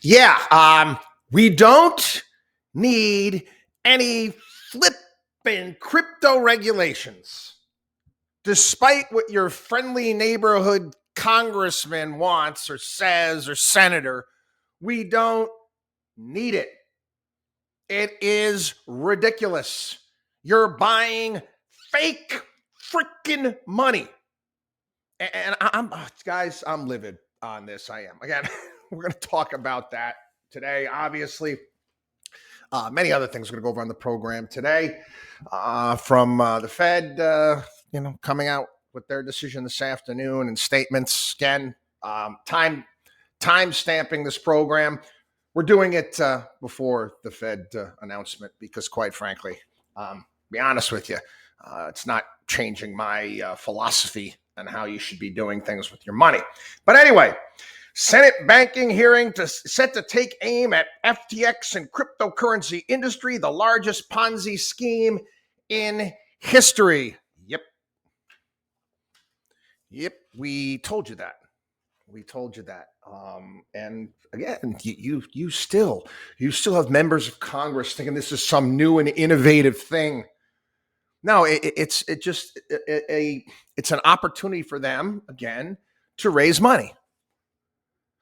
We don't need any flipping crypto regulations. Despite what your friendly neighborhood congressman wants or says or senator, we don't need it. It is ridiculous. You're buying fake freaking money. And I'm livid on this. I am. Again, we're going to talk about that today. Obviously, many other things we're going to go over on the program today. From the Fed, coming out with their decision this afternoon and statements. Again, time stamping this program. We're doing it before the Fed announcement because, quite frankly, to be honest with you, it's not changing my philosophy on how you should be doing things with your money. But anyway, Senate banking hearing set to take aim at FTX and cryptocurrency industry, the largest Ponzi scheme in history. Yep, we told you that. And again, you still have members of Congress thinking this is some new and innovative thing. No, it's an opportunity for them again to raise money.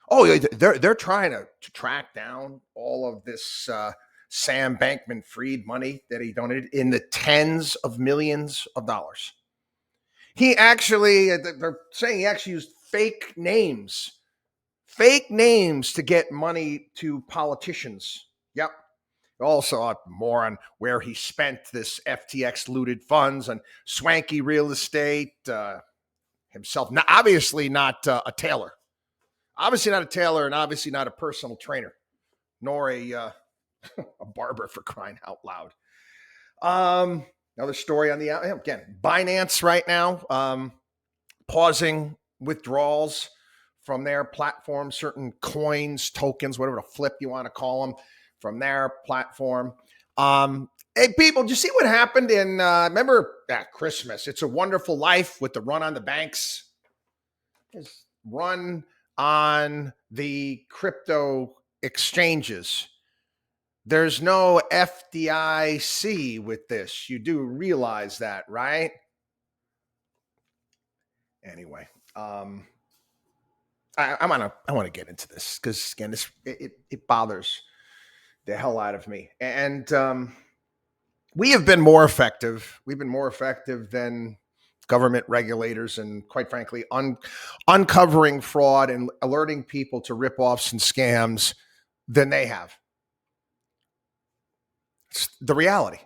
Oh, they're trying to track down all of this Sam Bankman-Fried money that he donated in the tens of millions of dollars. They're saying he actually used fake names to get money to politicians. Yep. Also, more on where he spent this FTX looted funds on swanky real estate himself. Now, obviously not a tailor. Obviously not a tailor, and obviously not a personal trainer, nor a barber, for crying out loud. Another story on again, Binance right now pausing withdrawals from their platform, certain coins, tokens, whatever the flip you want to call them, from their platform. Hey, people, did you see what happened in, remember at Christmas? It's a Wonderful Life with the run on the banks. It's run on the crypto exchanges. There's no FDIC with this. You do realize that, right? Anyway, I want to get into this because again, it bothers the hell out of me. And we have been more effective. We've been more effective than government regulators, and quite frankly, uncovering fraud and alerting people to ripoffs and scams than they have. It's the reality.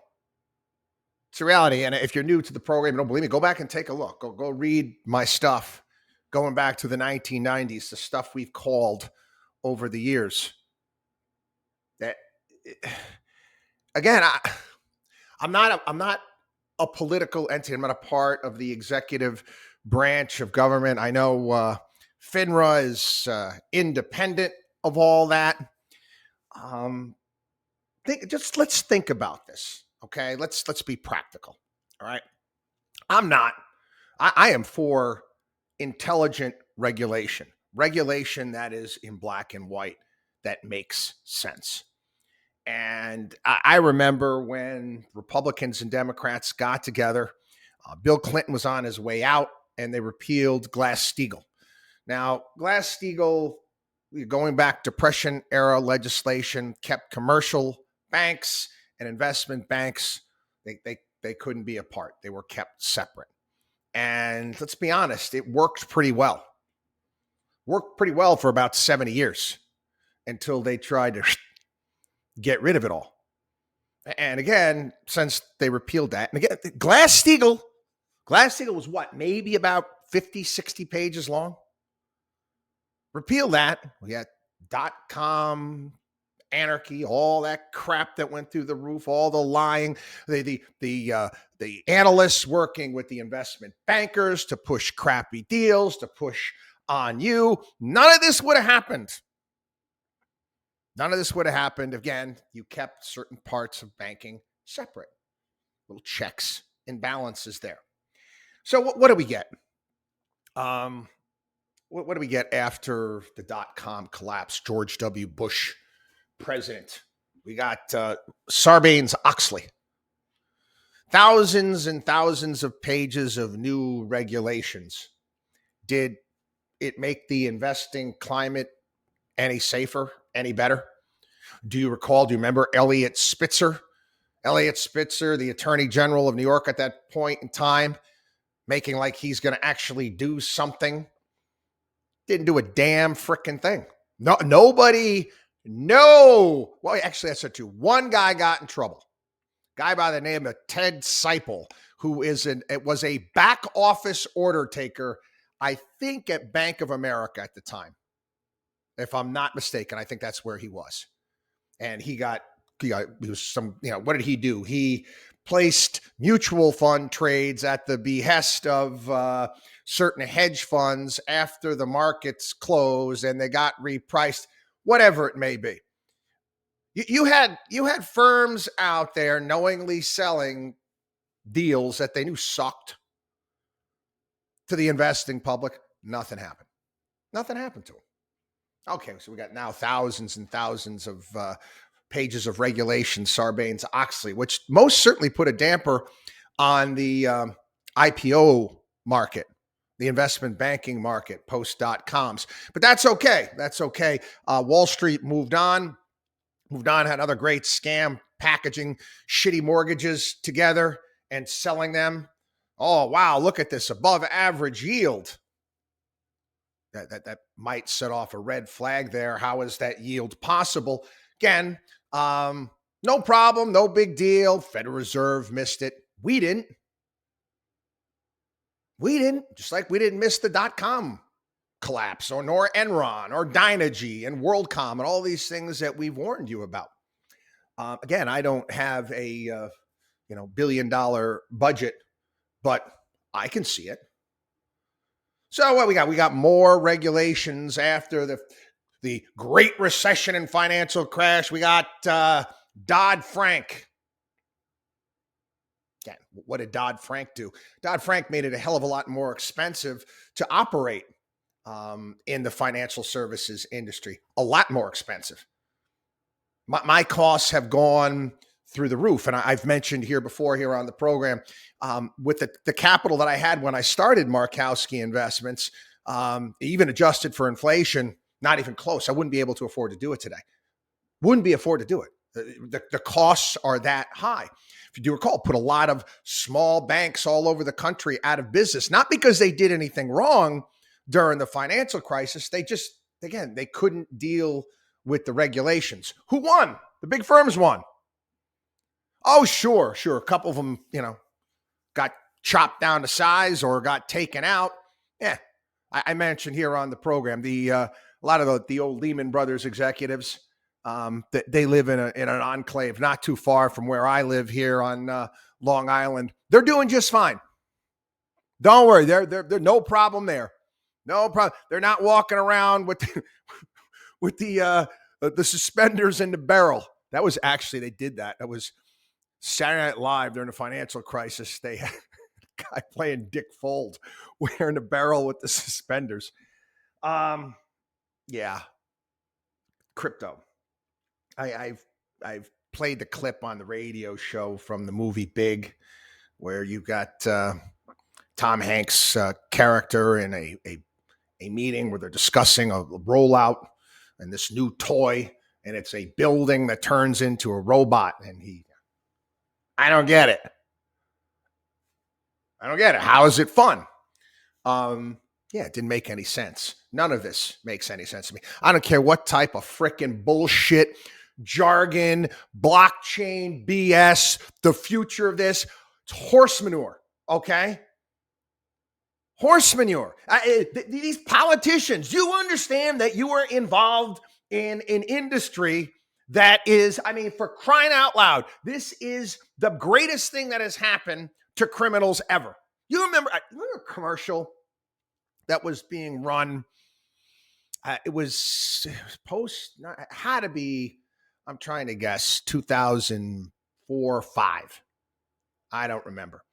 It's a reality. And if you're new to the program, don't believe me, go back and take a look. Go read my stuff going back to the 1990s, the stuff we've called over the years. That again, I'm not a political entity. I'm not a part of the executive branch of government. I know FINRA is independent of all that. Let's think about this, okay? Let's be practical, all right? I am for intelligent regulation that is in black and white, that makes sense. And I remember when Republicans and Democrats got together, Bill Clinton was on his way out, and they repealed Glass-Steagall. Now, Glass-Steagall, going back Depression era legislation, kept commercial banks and investment banks, they couldn't be apart. They were kept separate. And let's be honest, it worked pretty well. Worked pretty well for about 70 years until they tried to get rid of it all. And again, since they repealed that, and again, Glass-Steagall was what, maybe about 50, 60 pages long? Repeal that. We got .com anarchy, all that crap that went through the roof, all the lying, the analysts working with the investment bankers to push crappy deals, to push on you. None of this would have happened. None of this would have happened. Again, you kept certain parts of banking separate. Little checks and balances there. So what do we get? what do we get after the dot-com collapse? George W. Bush, president. We got Sarbanes-Oxley. Thousands and thousands of pages of new regulations. Did it make the investing climate any safer, any better? Do you remember Eliot Spitzer? Eliot Spitzer, the Attorney General of New York at that point in time, making like he's going to actually do something. Didn't do a damn freaking thing. No, nobody, no. Well, actually, that's not true. One guy got in trouble. Guy by the name of Ted Seipel, who was a back office order taker, I think at Bank of America at the time. If I'm not mistaken, I think that's where he was. And he was some, what did he do? He placed mutual fund trades at the behest of certain hedge funds after the markets closed and they got repriced, whatever it may be. You had firms out there knowingly selling deals that they knew sucked to the investing public. Nothing happened. Nothing happened to them. Okay, so we got now thousands and thousands of pages of regulation, Sarbanes-Oxley, which most certainly put a damper on the IPO market, the investment banking market, post.coms. But that's okay. That's okay. Wall Street moved on, had another great scam, packaging shitty mortgages together and selling them. Oh, wow, look at this above average yield. That might set off a red flag there. How is that yield possible? Again, no problem, no big deal. Federal Reserve missed it. We didn't. Just like we didn't miss the dot-com collapse, nor Enron, or Dynegy, and WorldCom, and all these things that we've warned you about. Again, I don't have a $1 billion budget, but I can see it. So what we got? We got more regulations after the Great Recession and financial crash. We got Dodd-Frank. Again, what did Dodd-Frank do? Dodd-Frank made it a hell of a lot more expensive to operate in the financial services industry. A lot more expensive. My costs have gone through the roof. And I've mentioned here before here on the program, with the capital that I had when I started Markowski Investments, even adjusted for inflation, not even close. I wouldn't be able to afford to do it today. Wouldn't be afford to do it. The costs are that high. If you do recall, put a lot of small banks all over the country out of business, not because they did anything wrong during the financial crisis. They just, again, they couldn't deal with the regulations. Who won? The big firms won. Oh, sure. A couple of them, got chopped down to size or got taken out. Yeah, I mentioned here on the program a lot of the old Lehman Brothers executives. They live in an enclave not too far from where I live here on Long Island. They're doing just fine. Don't worry, they're no problem there. No problem. They're not walking around with the suspenders in the barrel. That was actually, they did that. That was Saturday Night Live during the financial crisis. They had a guy playing Dick Fold wearing a barrel with the suspenders. Yeah. Crypto. I've played the clip on the radio show from the movie Big, where you got Tom Hanks' character in a meeting where they're discussing a rollout and this new toy, and it's a building that turns into a robot, and I don't get it. How is it fun? Yeah, it didn't make any sense. None of this makes any sense to me. I don't care what type of freaking bullshit, jargon, blockchain, BS, the future of this. It's horse manure, okay? Horse manure. These politicians, you understand that you are involved in an industry that is, for crying out loud, this is the greatest thing that has happened to criminals ever. You remember a commercial that was being run? It was had to be, I'm trying to guess, 2004 or 5. I don't remember.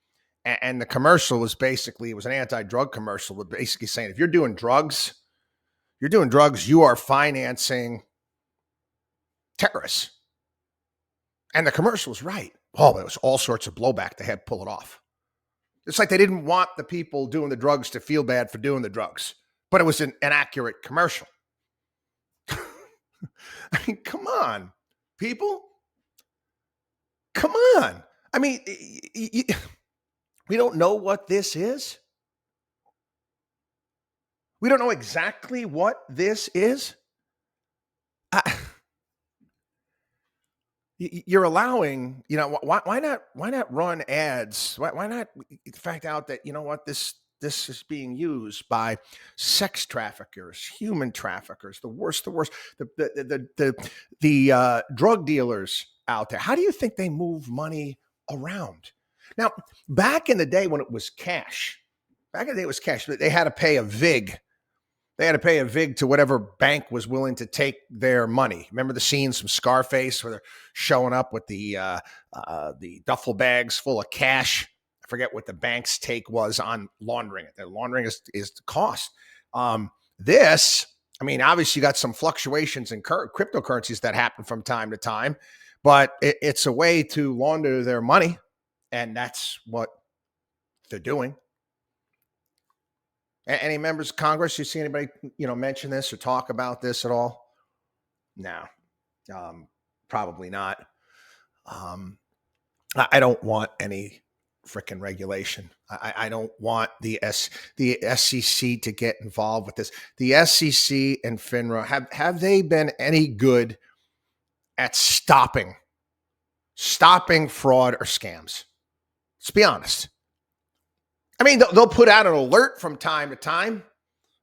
And the commercial was basically, it was an anti-drug commercial, but basically saying, if you're doing drugs, You're doing drugs, you are financing terrorists. And the commercial was right. Oh, there was all sorts of blowback. They had to pull it off. It's like they didn't want the people doing the drugs to feel bad for doing the drugs, but it was an accurate commercial. I mean, come on, people. Come on. I mean, we don't know what this is. We don't know exactly what this is. You're allowing, why not run ads? Why not fact out that, this is being used by sex traffickers, human traffickers, the worst, the drug dealers out there. How do you think they move money around? Now, back in the day when it was cash, they had to pay a VIG. They had to pay a VIG to whatever bank was willing to take their money. Remember the scenes from Scarface where they're showing up with the duffel bags full of cash? I forget what the bank's take was on laundering it. The laundering is the cost. Obviously you got some fluctuations in cryptocurrencies that happen from time to time, but it's a way to launder their money, and that's what they're doing. Any members of Congress, you see anybody, mention this or talk about this at all? No, probably not. I don't want any freaking regulation. I don't want the SEC to get involved with this. The SEC and FINRA, have they been any good at stopping fraud or scams? Let's be honest. I mean, they'll put out an alert from time to time.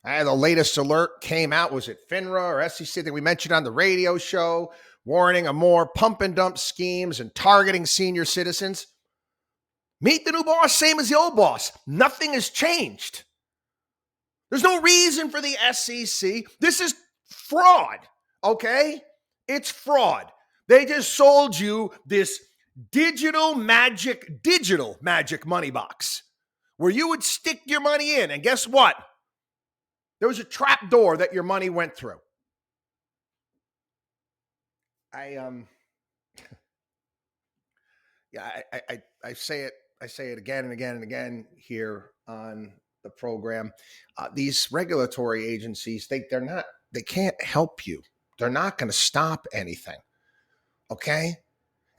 The latest alert came out, was it FINRA or SEC that we mentioned on the radio show, warning of more pump and dump schemes and targeting senior citizens. Meet the new boss, same as the old boss. Nothing has changed. There's no reason for the SEC. This is fraud, okay? It's fraud. They just sold you this digital magic money box where you would stick your money in. And guess what? There was a trap door that your money went through. I say it again and again and again here on the program. These regulatory agencies, they can't help you. They're not going to stop anything. Okay?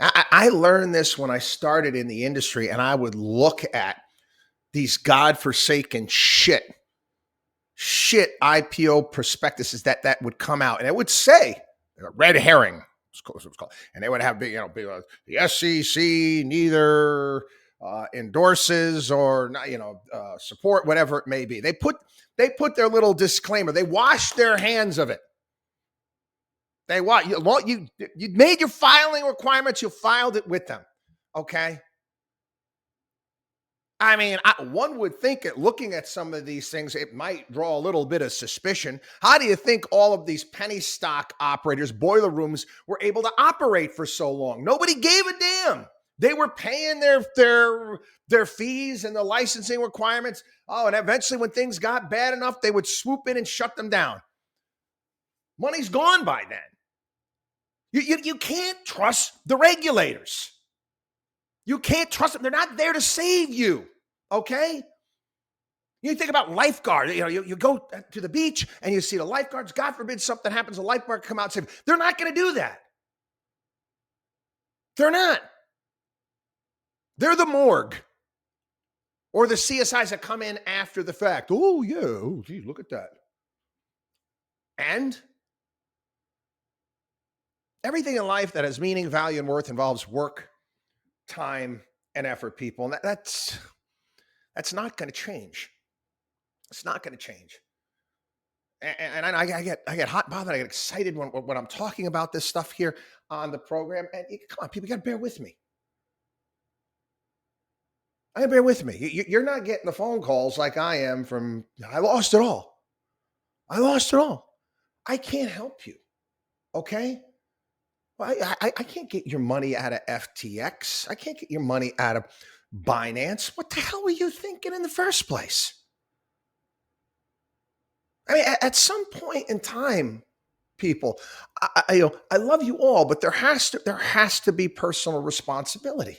I learned this when I started in the industry, and I would look at these godforsaken shit IPO prospectuses that would come out, and it would say red herring, and they would have the SEC neither endorses or support whatever it may be. They put their little disclaimer. They wash their hands of it. They want you made your filing requirements. You filed it with them. Okay. I mean, one would think at looking at some of these things, it might draw a little bit of suspicion. How do you think all of these penny stock operators, boiler rooms, were able to operate for so long? Nobody gave a damn. They were paying their fees and the licensing requirements. Oh, and eventually when things got bad enough, they would swoop in and shut them down. Money's gone by then. You can't trust the regulators. You can't trust them. They're not there to save you, okay? You think about lifeguard. You go to the beach and you see the lifeguards. God forbid something happens, a lifeguard come out and save. They're not going to do that. They're not. They're the morgue or the CSIs that come in after the fact. Oh, yeah. Oh, gee, look at that. And everything in life that has meaning, value, and worth involves work, time, and effort, people. And that's not going to change. It's not going to change. And I get hot and bothered. I get excited when I'm talking about this stuff here on the program. And come on, people, you got to bear with me. Bear with me. You're not getting the phone calls like I am from, I lost it all. I can't help you. Okay? Well, I can't get your money out of FTX. I can't get your money out of Binance. What the hell were you thinking in the first place? I mean, at some point in time, people, I love you all, but there has to be personal responsibility.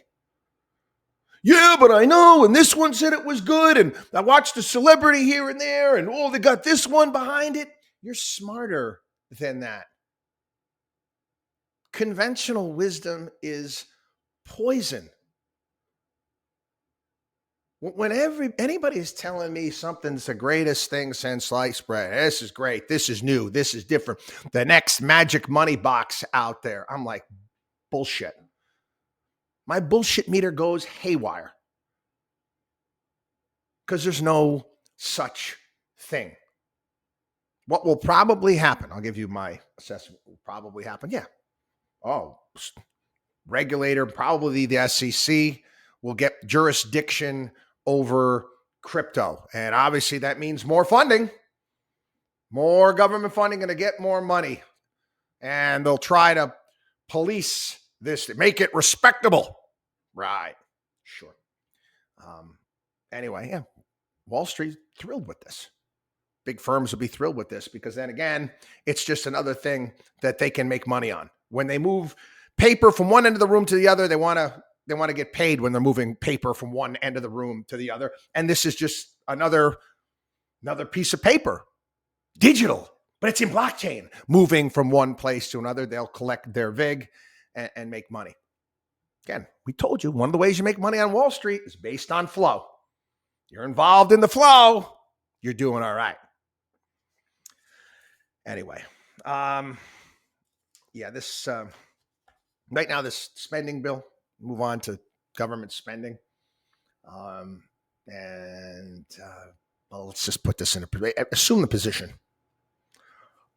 Yeah, but I know, and this one said it was good, and I watched a celebrity here and there, and oh, they got this one behind it. You're smarter than that. Conventional wisdom is poison. When anybody is telling me something's the greatest thing since sliced bread, this is great, this is new, this is different, the next magic money box out there, I'm like, bullshit. My bullshit meter goes haywire because there's no such thing. What will probably happen, I'll give you my assessment, will probably happen. Yeah. Oh, regulator, probably the SEC, will get jurisdiction over crypto. And obviously that means more funding, more government funding, going to get more money. And they'll try to police this, make it respectable. Right. Sure. Anyway, yeah, Wall Street thrilled with this. Big firms will be thrilled with this because then again, it's just another thing that they can make money on. When they move paper from one end of the room to the other, they want to get paid when they're moving paper from one end of the room to the other. And this is just another piece of paper, digital, but it's in blockchain, moving from one place to another. They'll collect their VIG and make money. Again, we told you one of the ways you make money on Wall Street is based on flow. You're involved in the flow, you're doing all right. Anyway, this right now, this spending bill, move on to government spending. Well, let's just put this in assume the position.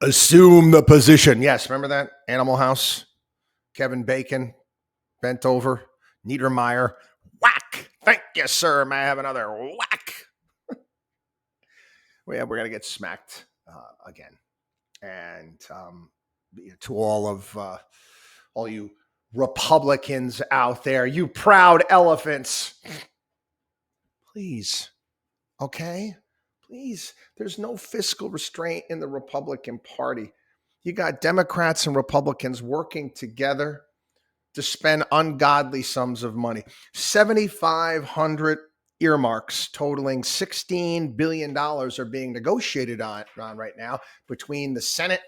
Assume the position. Yes, remember that? Animal House, Kevin Bacon, bent over, Niedermeyer, whack. Thank you, sir. May I have another whack? We're going to get smacked again. And to all you Republicans out there, you proud elephants, please, okay? Please, there's no fiscal restraint in the Republican Party. You got Democrats and Republicans working together to spend ungodly sums of money. 7,500 earmarks totaling $16 billion are being negotiated on right now between the Senate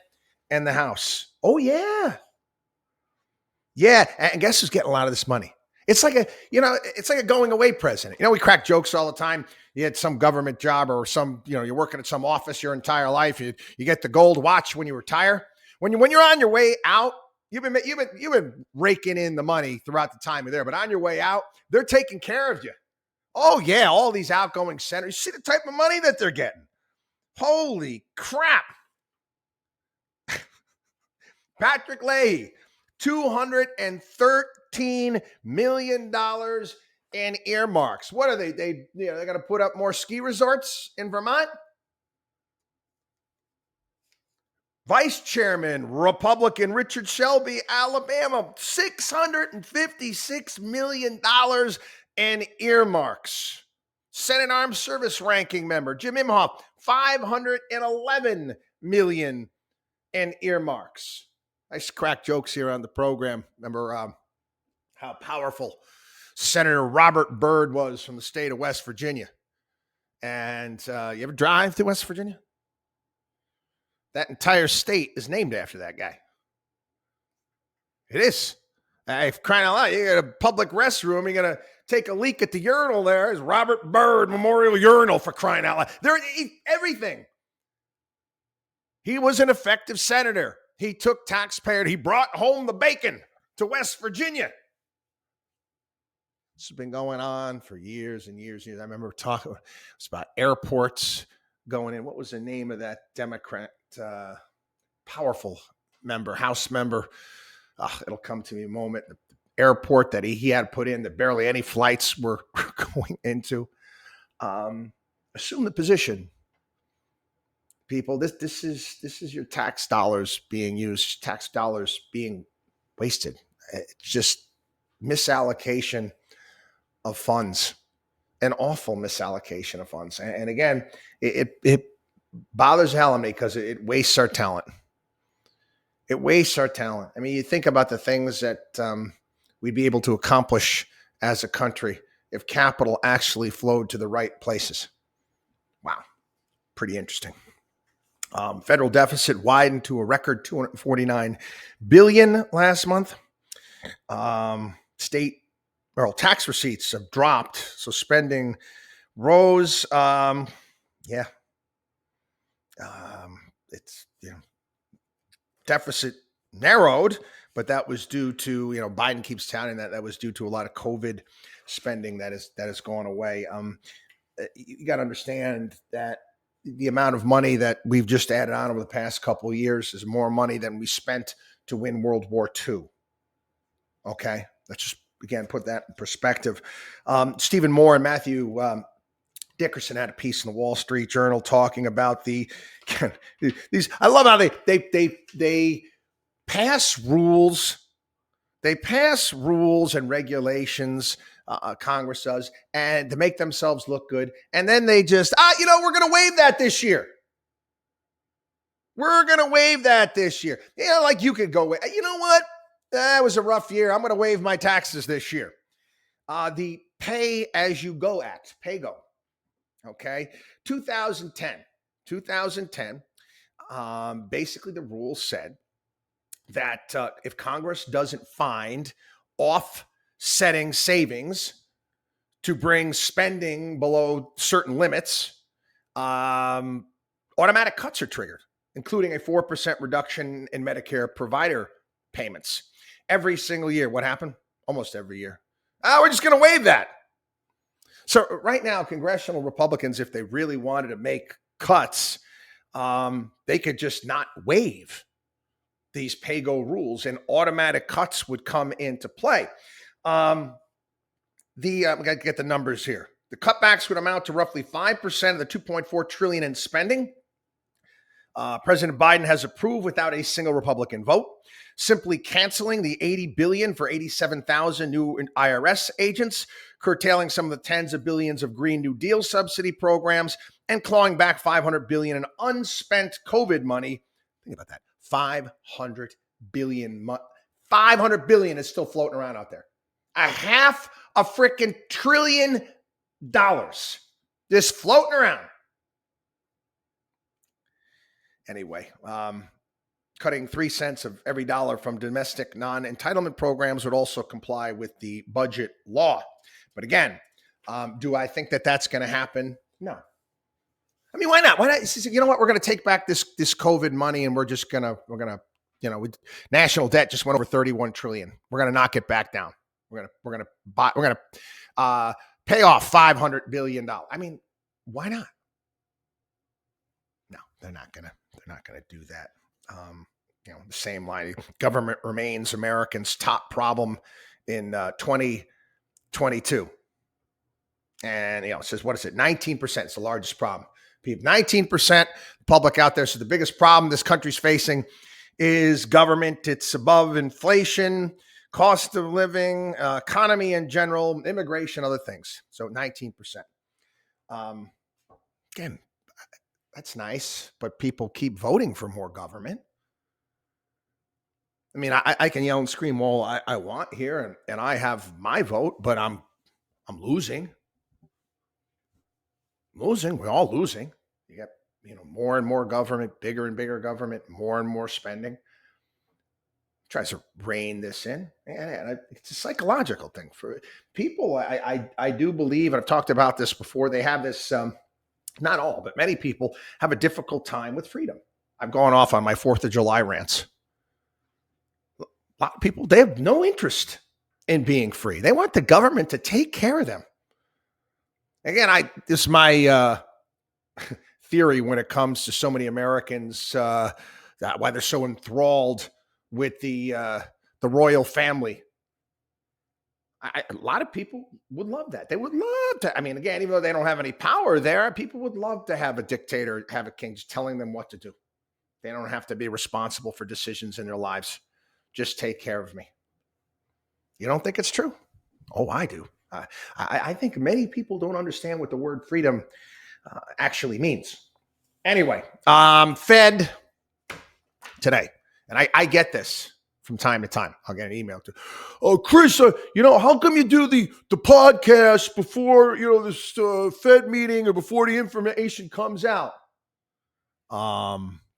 and the House. Oh, yeah. Yeah, and guess who's getting a lot of this money? It's like a going away president. We crack jokes all the time. You had some government job or you're working at some office your entire life. You get the gold watch when you retire. When you're on your way out, you've been raking in the money throughout the time you're there. But on your way out, they're taking care of you. Oh yeah, all these outgoing senators. You see the type of money that they're getting. Holy crap! Patrick Leahy, $213 million in earmarks. What are they? They're going to put up more ski resorts in Vermont? Vice Chairman, Republican Richard Shelby, Alabama, $656 million in earmarks. Senate Armed Service Ranking Member, Jim Imhoff, $511 million in earmarks. I used to crack jokes here on the program. Remember how powerful Senator Robert Byrd was from the state of West Virginia. And you ever drive to West Virginia? That entire state is named after that guy. It is. Crying out loud, you got a public restroom, you're going to take a leak at the urinal there. Is Robert Byrd Memorial Urinal, for crying out loud. Everything. He was an effective senator. He took taxpayer. He brought home the bacon to West Virginia. This has been going on for years and years and years. I remember talking about airports going in. What was the name of that Democrat powerful member, House member? It'll come to me in a moment. The airport that he had put in that barely any flights were going into. Assume the position. People, this is your tax dollars being used, tax dollars being wasted. It's just misallocation of funds, an awful misallocation of funds. And again, it bothers the hell out of me because it wastes our talent. It wastes our talent. I mean, you think about the things that we'd be able to accomplish as a country if capital actually flowed to the right places. Wow, pretty interesting. Federal deficit widened to a record 249 billion last month. State tax receipts have dropped, so spending rose. Yeah, it's deficit narrowed, but that was due to Biden keeps touting that was due to a lot of COVID spending that has gone away. You got to understand that the amount of money that we've just added on over the past couple of years is more money than we spent to win World War II. Okay, let's just again put that in perspective. Stephen Moore and Matthew Dickerson had a piece in the Wall Street Journal talking about these. I love how they pass rules. They pass rules and regulations. Congress does, and to make themselves look good, and then they just we're going to waive that this year. We're going to waive that this year. Like you could go, you know what? That was a rough year. I'm going to waive my taxes this year. The Pay As You Go Act, PAYGO. Okay, 2010. Basically, the rule said that if Congress doesn't find offsetting savings to bring spending below certain limits, automatic cuts are triggered, including a 4% reduction in Medicare provider payments. Every single year. What happened? Almost every year. We're just going to waive that. So right now, congressional Republicans, if they really wanted to make cuts, they could just not waive these PAYGO rules and automatic cuts would come into play. We got to get the numbers here. The cutbacks would amount to roughly 5% of the $2.4 trillion in spending. President Biden has approved without a single Republican vote, simply canceling the $80 billion for 87,000 new IRS agents, curtailing some of the tens of billions of Green New Deal subsidy programs, and clawing back $500 billion in unspent COVID money. Think about that. $500 billion. $500 billion is still floating around out there. A half a freaking $1 trillion just floating around. Anyway, cutting 3 cents of every dollar from domestic non-entitlement programs would also comply with the budget law. But again, do I think that that's going to happen? No. I mean, why not? Why not? You know what? We're going to take back this COVID money, and we're going to, national debt just went over 31 trillion. We're going to knock it back down. We're going to pay off $500 billion. I mean, why not? No, they're not going to do that. The same line. Government remains Americans' top problem in 2022. And, it says, what is it? 19%. It's the largest problem. People, 19% public out there. So the biggest problem this country's facing is government. It's above inflation, cost of living, economy in general, immigration, other things. So 19%. Again, that's nice, but people keep voting for more government. I mean, I can yell and scream all I want here, and I have my vote, but I'm losing. We're all losing. You get more and more government, bigger and bigger government, more and more spending. Tries to rein this in, and it's a psychological thing for people. I do believe, and I've talked about this before. They have this. Not all, but many people have a difficult time with freedom. I've gone off on my 4th of July rants. A lot of people, they have no interest in being free. They want the government to take care of them. Again, this is my theory when it comes to so many Americans, why they're so enthralled with the royal family. A lot of people would love that. They would love to. I mean, again, even though they don't have any power there, people would love to have a dictator, have a king just telling them what to do. They don't have to be responsible for decisions in their lives. Just take care of me. You don't think it's true? Oh, I do. I think many people don't understand what the word freedom actually means. Anyway, Fed today, and I get this from time to time. I'll get an email to, oh, Chris, how come you do the podcast before, this Fed meeting or before the information comes out?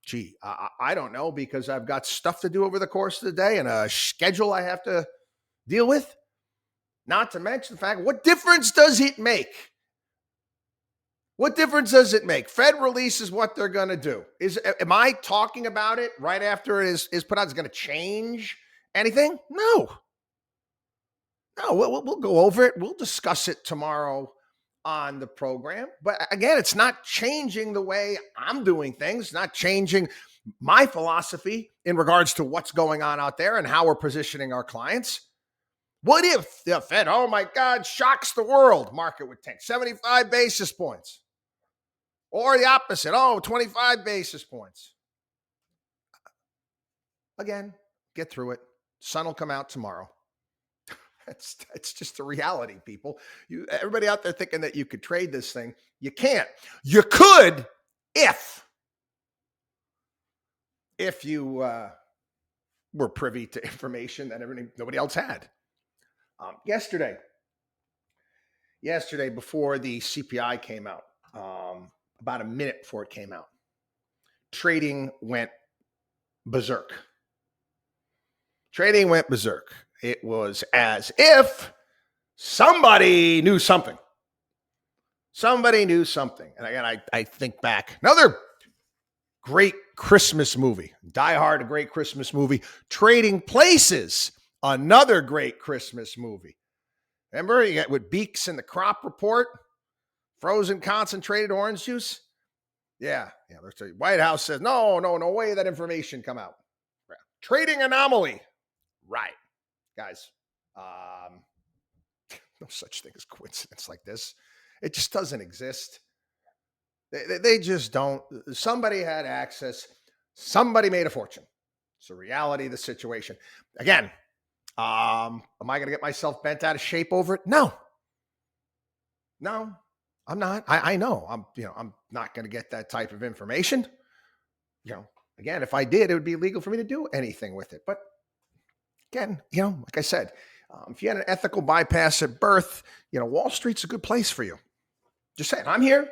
Gee, I don't know, because I've got stuff to do over the course of the day and a schedule I have to deal with. Not to mention the fact, what difference does it make? What difference does it make? Fed releases what they're going to do. Am I talking about it right after it is put out? Is it going to change anything? No. We'll go over it. We'll discuss it tomorrow on the program. But again, it's not changing the way I'm doing things, not changing my philosophy in regards to what's going on out there and how we're positioning our clients. What if the Fed, oh my God, shocks the world? Market would tank 75 basis points. Or the opposite, 25 basis points. Again, get through it. Sun will come out tomorrow. It's just the reality, people. Everybody out there thinking that you could trade this thing, you can't. You could if you were privy to information that nobody else had. Yesterday, before the CPI came out, about a minute before it came out, trading went berserk. It was as if somebody knew something. And again, I think back, another great Christmas movie, Die Hard, a great Christmas movie. Trading Places, another great Christmas movie. Remember, you got with Beaks in the Crop Report, frozen concentrated orange juice. Yeah. The White House says, no way that information come out. Trading anomaly. Right. Guys, no such thing as coincidence like this. It just doesn't exist. They just don't. Somebody had access. Somebody made a fortune. It's the reality of the situation. Again, am I going to get myself bent out of shape over it? No, I'm not. I know I'm not going to get that type of information. Again, if I did, it would be illegal for me to do anything with it. But again, like I said, if you had an ethical bypass at birth, Wall Street's a good place for you. Just saying, I'm here.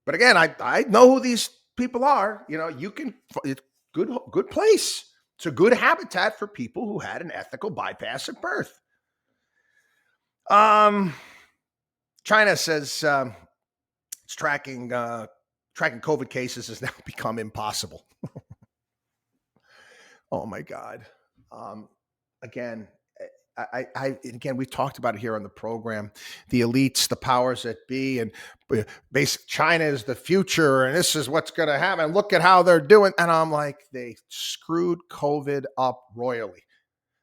But again, I know who these people are. It's good place. It's a good habitat for people who had an ethical bypass at birth. China says it's tracking COVID cases has now become impossible. Oh my God. Again, we've talked about it here on the program, the elites, the powers that be, and basically China is the future, and this is what's going to happen. Look at how they're doing. And I'm like, they screwed COVID up royally.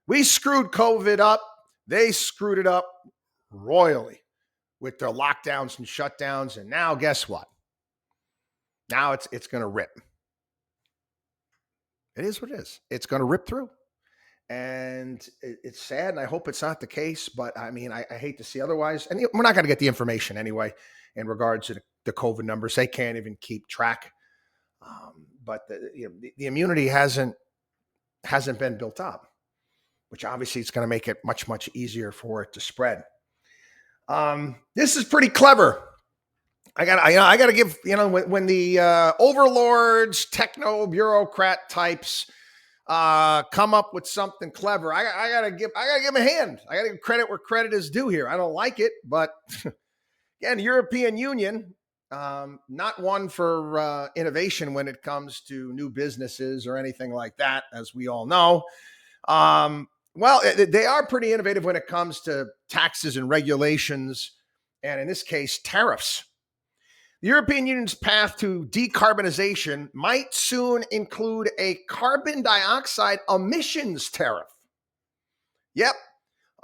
We screwed COVID up. They screwed it up royally with their lockdowns and shutdowns. And now guess what? Now it's going to rip. It is what it is. It's going to rip through. And it's sad, and I hope it's not the case, but I mean, I hate to see otherwise. And we're not going to get the information anyway in regards to the COVID numbers. They can't even keep track. But the immunity hasn't been built up, which obviously is going to make it much, much easier for it to spread. This is pretty clever. I got to give, when the overlords, techno bureaucrat types come up with something clever, I gotta give them a hand. I gotta give credit where credit is due here. I don't like it, but again, European Union, not one for innovation when it comes to new businesses or anything like that, as we all know. Well, they are pretty innovative when it comes to taxes and regulations, and in this case, tariffs. The European Union's path to decarbonization might soon include a carbon dioxide emissions tariff. Yep.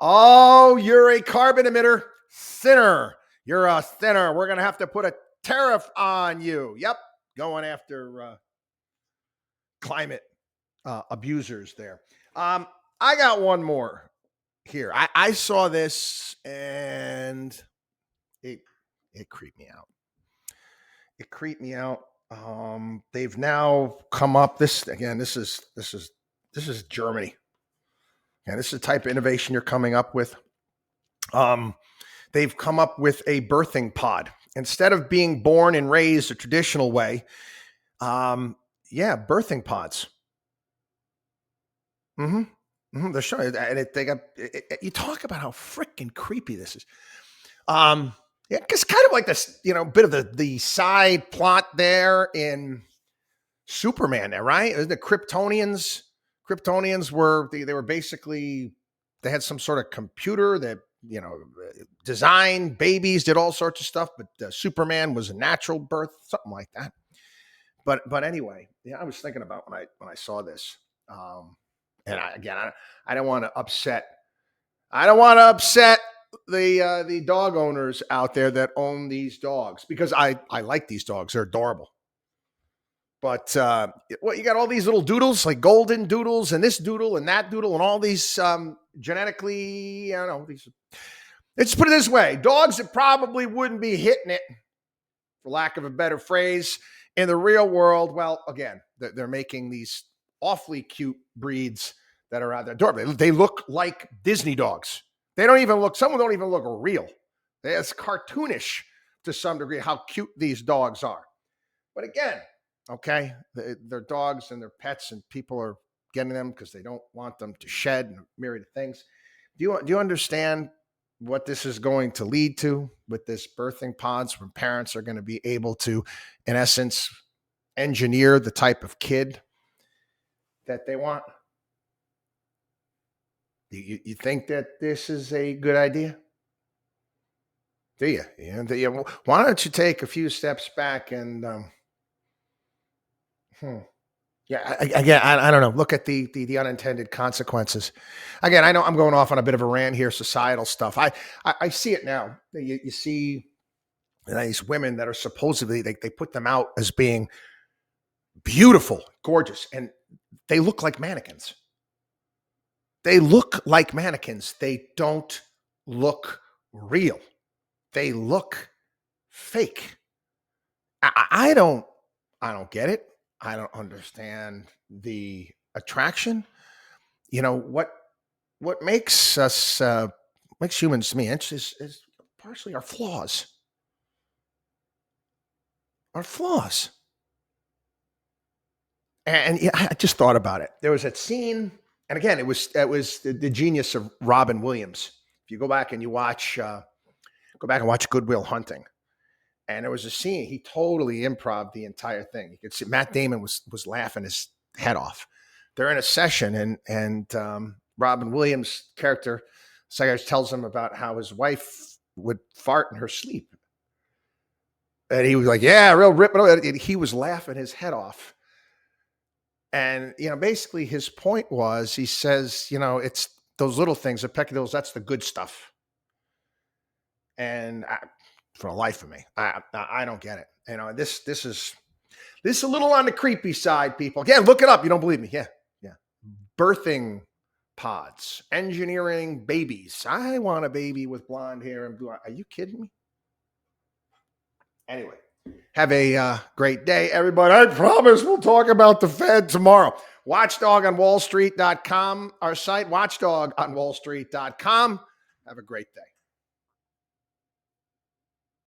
Oh, you're a carbon emitter. Sinner. You're a sinner. We're going to have to put a tariff on you. Yep. Going after climate abusers there. I got one more here. I saw this and it creeped me out. It creeped me out. They've now come up. This again. This is Germany. And this is the type of innovation you're coming up with. They've come up with a birthing pod instead of being born and raised a traditional way. Birthing pods. They're showing, and you talk about how freaking creepy this is. It's kind of like this, bit of the side plot there in Superman there, right? The Kryptonians. Kryptonians were they were basically, they had some sort of computer that designed babies, did all sorts of stuff, but Superman was a natural birth, something like that. But anyway, I was thinking about when I saw this, and I don't want to upset. I don't want to upset the dog owners out there that own these dogs, because I like these dogs. They're adorable. But you got all these little doodles, like golden doodles, and this doodle and that doodle, and all these genetically, let's put it this way: dogs that probably wouldn't be hitting it, for lack of a better phrase, in the real world. Well, again, they're making these awfully cute breeds that are out there. Adorable. They look like Disney dogs. They don't even look. Some don't even look real. It's cartoonish to some degree how cute these dogs are. But again, okay, they're dogs and they're pets, and people are getting them because they don't want them to shed and a myriad of things. Do you understand what this is going to lead to with this birthing pods, when parents are going to be able to, in essence, engineer the type of kid that they want? You think that this is a good idea? Do you? Why don't you take a few steps back and I don't know. Look at the unintended consequences. Again, I know I'm going off on a bit of a rant here, societal stuff. I see it now. You see these women that are supposedly, they put them out as being beautiful, gorgeous, and they look like mannequins. They look like mannequins. They don't look real. They look fake. I don't get it. I don't understand the attraction. What makes us makes humans, to me, is partially our flaws. Our flaws. And I just thought about it. There was that scene, and again, it was the genius of Robin Williams. If you go back and watch Good Will Hunting, and there was a scene, he totally improv the entire thing. You could see Matt Damon was laughing his head off. They're in a session, and Robin Williams' character, Sayers, tells him about how his wife would fart in her sleep. And he was like, yeah, real rip. And he was laughing his head off. And, basically his point was, he says, it's those little things, the peccadillos, that's the good stuff. And for the life of me, I don't get it. This is a little on the creepy side, people. Again, look it up. You don't believe me? Yeah. Birthing pods, engineering babies. I want a baby with blonde hair and blue. Are you kidding me? Anyway, have a great day, everybody. I promise we'll talk about the Fed tomorrow. Watchdog on WallStreet.com, our site, watchdogonwallstreet.com. Have a great day.